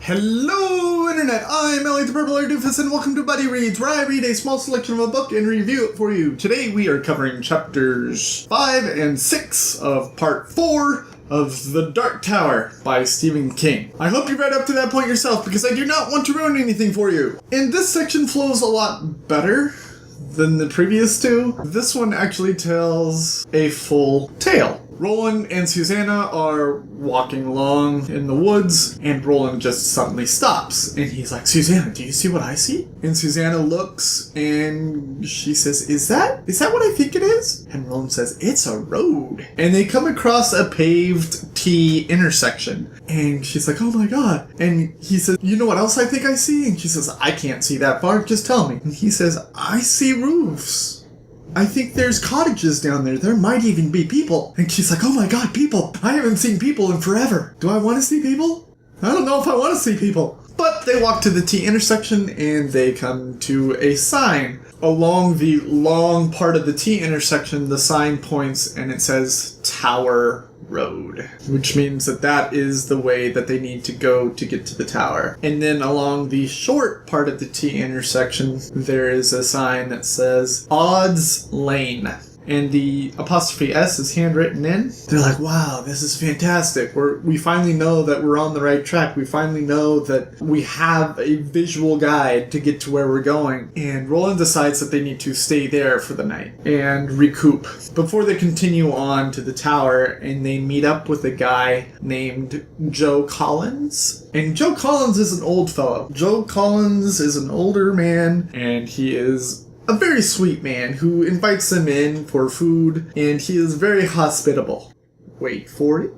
Hello Internet, I'm Ellie the Purple Hair Doofus and welcome to Buddy Reads, where I read a small selection of a book and review it for you. Today we are covering chapters 5 and 6 of part 4 of The Dark Tower by Stephen King. I hope you read up to that point yourself because I do not want to ruin anything for you. And this section flows a lot better than the previous two. This one actually tells a full tale. Roland and Susanna are walking along in the woods, and Roland just suddenly stops. And he's like, Susanna, do you see what I see? And Susanna looks, and she says, Is that what I think it is? And Roland says, it's a road. And they come across a paved T intersection. And she's like, oh my god. And he says, you know what else I think I see? And she says, I can't see that far, just tell me. And he says, I see roofs. I think there's cottages down there. There might even be people. And she's like, oh my god, people. I haven't seen people in forever. Do I want to see people? I don't know if I want to see people. But they walk to the T intersection and they come to a sign. Along the long part of the T intersection, the sign points and it says Tower Road, which means that is the way that they need to go to get to the tower. And then along the short part of the T intersection, there is a sign that says Odds Lane. And the apostrophe S is handwritten in. They're like, wow, this is fantastic. We finally know that we're on the right track. We finally know that we have a visual guide to get to where we're going. And Roland decides that they need to stay there for the night and recoup before they continue on to the tower, and they meet up with a guy named Joe Collins. And Joe Collins is an old fellow. Joe Collins is an older man, and he is a very sweet man who invites them in for food, and he is very hospitable. Wait for it.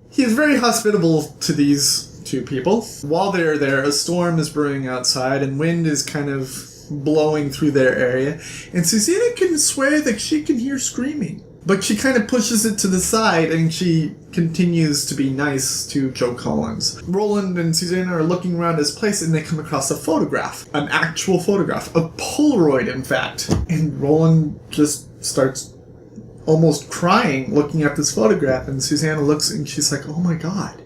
He is very hospitable to these two people. While they're there, a storm is brewing outside, and wind is kind of blowing through their area, and Susanna can swear that she can hear screaming. But she kind of pushes it to the side, and she continues to be nice to Joe Collins. Roland and Susanna are looking around his place, and they come across a photograph. An actual photograph. A Polaroid, in fact. And Roland just starts almost crying looking at this photograph, and Susanna looks, and she's like, oh my god.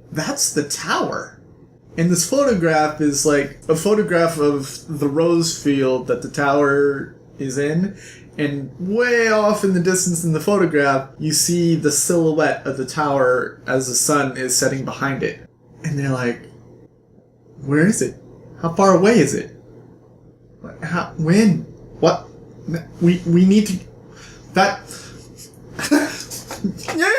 That's the tower. And this photograph is like a photograph of the rose field that the tower is in. And way off in the distance in the photograph, you see the silhouette of the tower as the sun is setting behind it. And they're like, where is it? How far away is it? How? When? What? We need to... That... Yeah.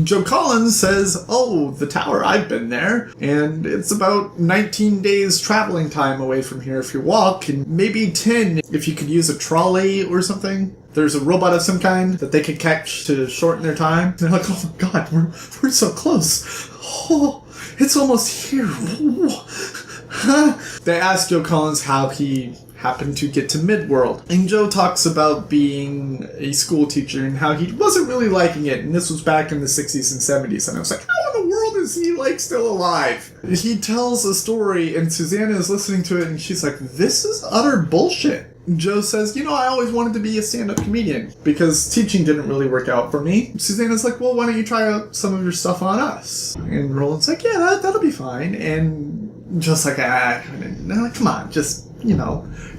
Joe Collins says, oh, the tower, I've been there, and it's about 19 days traveling time away from here if you walk, and maybe 10 if you could use a trolley or something. There's a robot of some kind that they could catch to shorten their time. And they're like, oh my god, we're so close. Oh, it's almost here. They ask Joe Collins how he happened to get to Midworld. And Joe talks about being a school teacher and how he wasn't really liking it. And this was back in the 60s and 70s. And I was like, how in the world is he, still alive? He tells a story and Susanna is listening to it and she's like, this is utter bullshit. Joe says, I always wanted to be a stand-up comedian because teaching didn't really work out for me. Susanna's like, well, why don't you try out some of your stuff on us? And Roland's like, yeah, that'll be fine. And Joe's like, come on, just...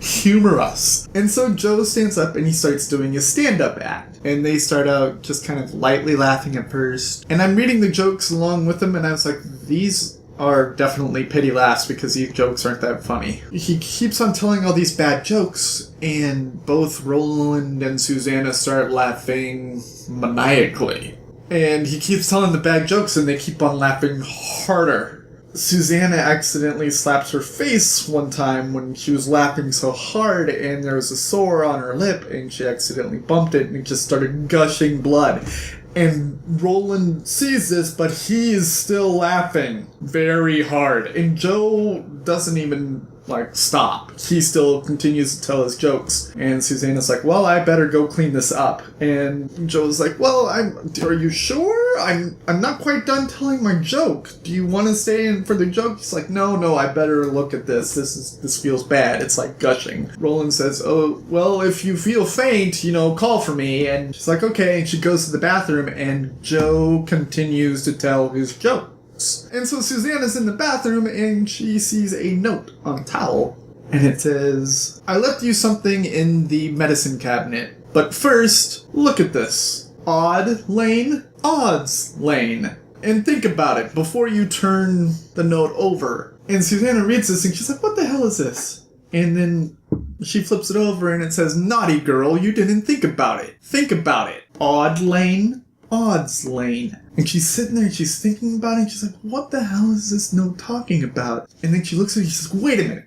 humor us. And so Joe stands up and he starts doing his stand-up act. And they start out just kind of lightly laughing at first. And I'm reading the jokes along with them and I was like, these are definitely pity laughs because these jokes aren't that funny. He keeps on telling all these bad jokes and both Roland and Susanna start laughing maniacally. And he keeps telling the bad jokes and they keep on laughing harder. Susanna accidentally slaps her face one time when she was laughing so hard and there was a sore on her lip and she accidentally bumped it and it just started gushing blood. And Roland sees this, but he is still laughing very hard. And Joe doesn't even, stop. He still continues to tell his jokes. And Susanna's like, well, I better go clean this up. And Joe's like, well, are you sure? I'm not quite done telling my joke. Do you want to stay in for the joke? He's like, no, I better look at this. This feels bad. It's like gushing. Roland says, oh, well, if you feel faint, call for me. And she's like, okay. And she goes to the bathroom and Joe continues to tell his joke. notes. And so Susanna's in the bathroom and she sees a note on a towel. And it says, I left you something in the medicine cabinet. But first, look at this. Odd lane, odds lane. And think about it before you turn the note over. And Susanna reads this and she's like, what the hell is this? And then she flips it over and it says, naughty girl, you didn't think about it. Think about it. Odd lane, odds lane. And she's sitting there and she's thinking about it and she's like, what the hell is this note talking about? And then she looks at it and she's like, wait a minute.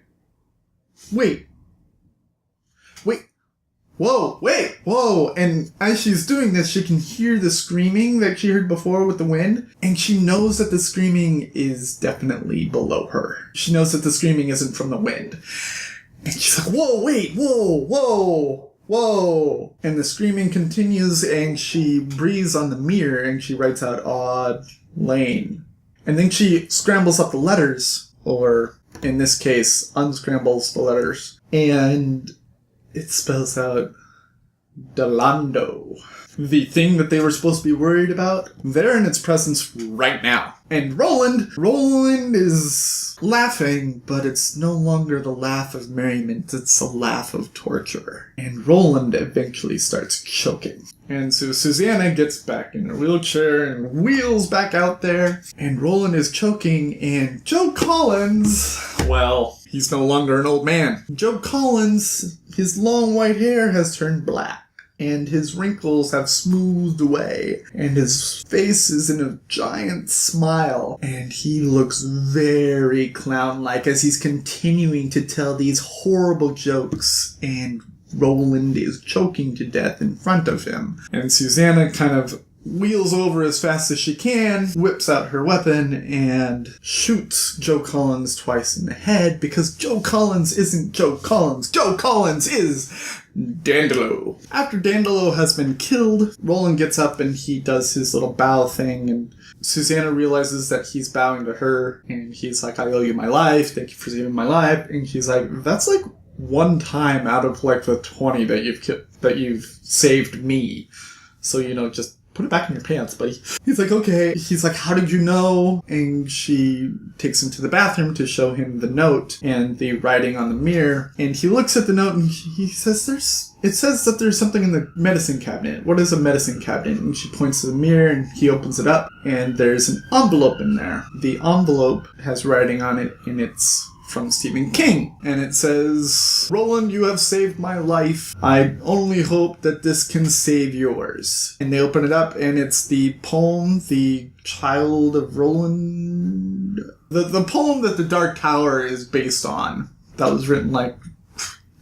Wait. Whoa. And as she's doing this, she can hear the screaming that she heard before with the wind. And she knows that the screaming is definitely below her. She knows that the screaming isn't from the wind. And she's like, whoa. And the screaming continues and she breathes on the mirror and she writes out odd lane. And then she scrambles up the letters, or in this case, unscrambles the letters. And it spells out Delando. The thing that they were supposed to be worried about, they're in its presence right now. And Roland is laughing, but it's no longer the laugh of merriment, it's a laugh of torture. And Roland eventually starts choking. And so Susanna gets back in her wheelchair and wheels back out there, and Roland is choking, and Joe Collins, well, he's no longer an old man. Joe Collins, his long white hair has turned black. And his wrinkles have smoothed away, and his face is in a giant smile, and he looks very clown-like as he's continuing to tell these horrible jokes, and Roland is choking to death in front of him. And Susanna kind of wheels over as fast as she can, whips out her weapon, and shoots Joe Collins twice in the head, because Joe Collins isn't Joe Collins. Joe Collins is Dandolo. After Dandolo has been killed, Roland gets up and he does his little bow thing, and Susanna realizes that he's bowing to her, and he's like, I owe you my life, thank you for saving my life. And she's like, that's like one time out of like the 20 that you've saved me. So, just put it back in your pants, buddy. He's like, okay. He's like, how did you know? And she takes him to the bathroom to show him the note and the writing on the mirror. And he looks at the note and he says, it says that there's something in the medicine cabinet. What is a medicine cabinet? And she points to the mirror and he opens it up and there's an envelope in there. The envelope has writing on it and it's from Stephen King. And it says, Roland, you have saved my life. I only hope that this can save yours. And they open it up and it's the poem, The Child of Roland. The poem that the Dark Tower is based on. That was written like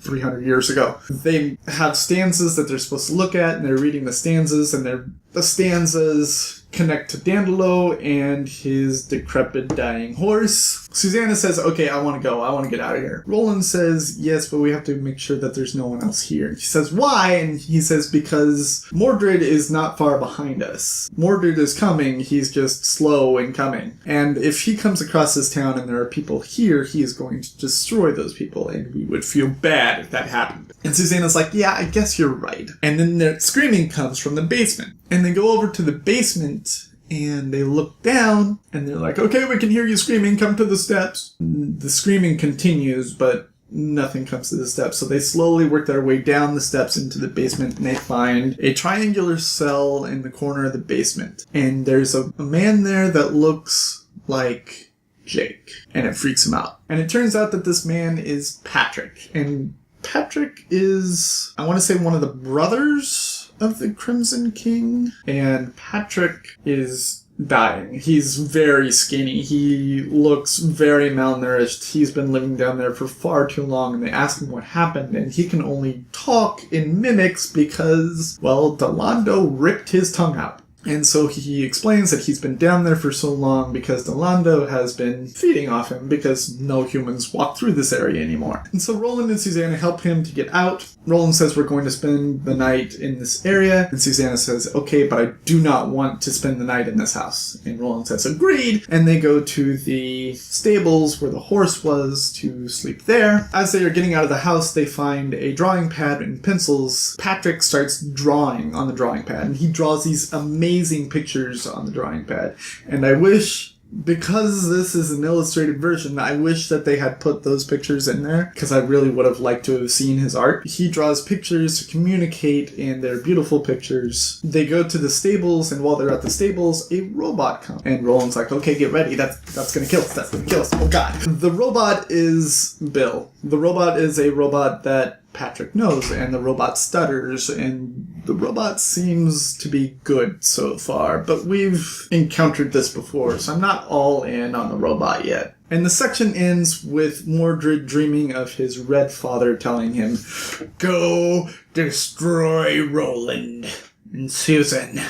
300 years ago. They have stanzas that they're supposed to look at and they're reading the stanzas and the stanzas connect to Dandolo and his decrepit dying horse. Susanna says, okay, I want to go. I want to get out of here. Roland says, yes, but we have to make sure that there's no one else here. And she says, why? And he says, because Mordred is not far behind us. Mordred is coming. He's just slow in coming. And if he comes across this town and there are people here, he is going to destroy those people. And we would feel bad if that happened. And Susanna's like, yeah, I guess you're right. And then the screaming comes from the basement. And they go over to the basement and they look down and they're like, okay, we can hear you screaming, come to the steps. The screaming continues, but nothing comes to the steps. So they slowly work their way down the steps into the basement and they find a triangular cell in the corner of the basement. And there's a man there that looks like Jake, and it freaks him out. And it turns out that this man is Patrick. And Patrick is, I want to say, one of the brothers of the Crimson King, and Patrick is dying. He's very skinny. He looks very malnourished. He's been living down there for far too long, and they ask him what happened, and he can only talk in mimics because, well, Delando ripped his tongue out. And so he explains that he's been down there for so long because Delando has been feeding off him because no humans walk through this area anymore. And so Roland and Susanna help him to get out. Roland says, we're going to spend the night in this area. And Susanna says, okay, but I do not want to spend the night in this house. And Roland says, agreed. And they go to the stables where the horse was to sleep there. As they are getting out of the house, they find a drawing pad and pencils. Patrick starts drawing on the drawing pad, and he draws these amazing pictures on the drawing pad. And I wish Because this is an illustrated version, I wish that they had put those pictures in there, because I really would have liked to have seen his art. He draws pictures to communicate, and they're beautiful pictures. They go to the stables, and while they're at the stables, a robot comes. And Roland's like, okay, get ready, that's gonna kill us, that's gonna kill us, oh god. The robot is Bill. The robot is a robot that Patrick knows, and the robot stutters, and the robot seems to be good so far, but we've encountered this before, so I'm not all in on the robot yet. And the section ends with Mordred dreaming of his red father telling him, "Go destroy Roland and Susan.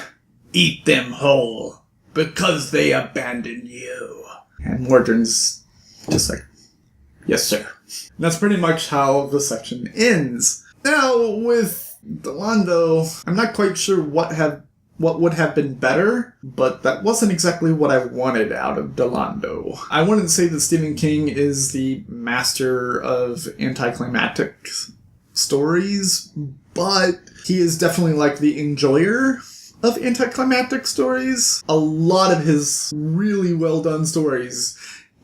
Eat them whole, because they abandoned you." And Mordred's just like, "Yes, sir." And that's pretty much how the section ends. Now, with Delando, I'm not quite sure what would have been better, but that wasn't exactly what I wanted out of Delando. I wouldn't say that Stephen King is the master of anticlimactic stories, but he is definitely like the enjoyer of anticlimactic stories. A lot of his really well done stories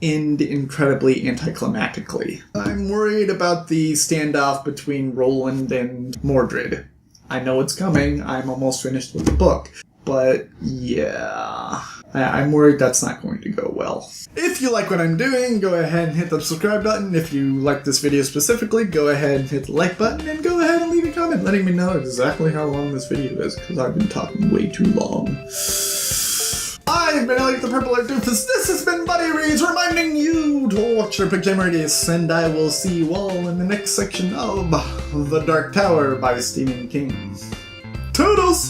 end incredibly anticlimactically. I'm worried about the standoff between Roland and Mordred. I know it's coming. I'm almost finished with the book. But yeah, I'm worried that's not going to go well. If you like what I'm doing, go ahead and hit the subscribe button. If you like this video specifically, go ahead and hit the like button, and go ahead and leave a comment letting me know exactly how long this video is, because I've been talking way too long. I've been Elliot the Purple Art Doofus. This has been Buddy Reads, reminding you to watch your pajama radius, and I will see you all in the next section of The Dark Tower by Stephen King. Toodles!